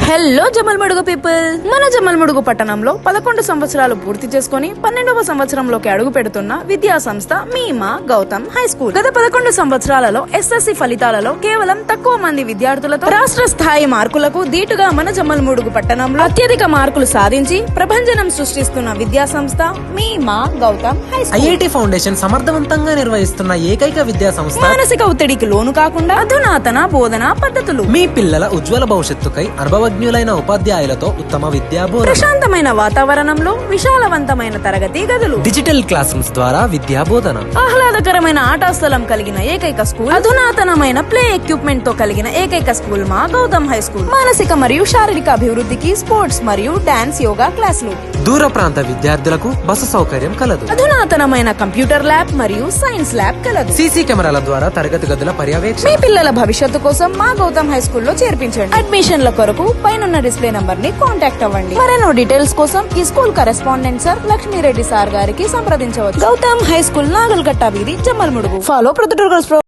Hello Jammalamadugu people. మన జమల్మడుగు పట్టణంలో 11 సంవత్సరాలు పూర్తి చేసుకుని 12వ సంవత్సరంలోకి అడుగు పెడుతున్న విద్యా సంస్థ మీమా గౌతమ్ హై స్కూల్. గత 11 సంవత్సరాలలో ఎస్ఎస్సి ఫలితాలలో కేవలం తక్కువ మంది విద్యార్థులతో రాష్ట్ర స్థాయి మార్కులకు దీటుగా మన జమల్మడుగు పట్టణంలో అత్యధిక మార్కులు సాధించి ప్రభంజనం సృష్టిస్తున్న విద్యా సంస్థ మీమా Gautam high school. IIT foundation సమర్థవంతంగా నిర్వహిస్తున్న ఏకైక విద్యా సంస్థ. మానసిక ఒత్తిడికి లోను కాకుండా అధునాతన బోధనా పద్ధతులు. మీ పిల్లల ఉజ్వల భవిష్యత్తుకై అనుభవజ్ఞులైన ఉపాధ్యాయులతో ఉత్తమ విద్యా బోధన. ప్రశాంతమైన వాతావరణంలో విశాలవంతమైన తరగతి గదులు. డిజిటల్ క్లాస్ రూమ్స్ ద్వారా విద్యా బోధన. ఆహ్లాదకరమైన ఆటా స్థలం కలిగిన ఏకైక స్కూల్. అధునాతనమైన ప్లే ఎక్విప్మెంట్ తో కలిగిన ఏకైక స్కూల్ మా గౌతమ్ హై స్కూల్. మానసిక మరియు శారీరక అభివృద్ధికి స్పోర్ట్స్ మరియు డాన్స్ యోగా క్లాసులు. దూర ప్రాంత విద్యార్థులకు బస సౌకర్యం కలదు. అధునాతనమైన కంప్యూటర్ ల్యాబ్ మరియు సైన్స్ ల్యాబ్ కలదు. సీసీ కెమెరాల ద్వారా తరగతి గదుల పర్యవేక్షణ. మీ పిల్లల భవిష్యత్తు కోసం మా గౌతమ్ హై స్కూల్లో చేర్పించండి. అడ్మిషన్ల కొరకు పైనున్న డిస్ప్లే నంబర్ ని కాంటాక్ట్ అవ్వండి. మరెన్నో డీటెయిల్స్ కోసం ఈ school correspondent sir Lakshmi Reddy sir గారికి సంప్రదించవచ్చు. గౌతమ్ హై స్కూల్, నాగల్కట్ట వీధి, జమ్మలమడుగు. ఫాలో ప్రొద్దుటూరు.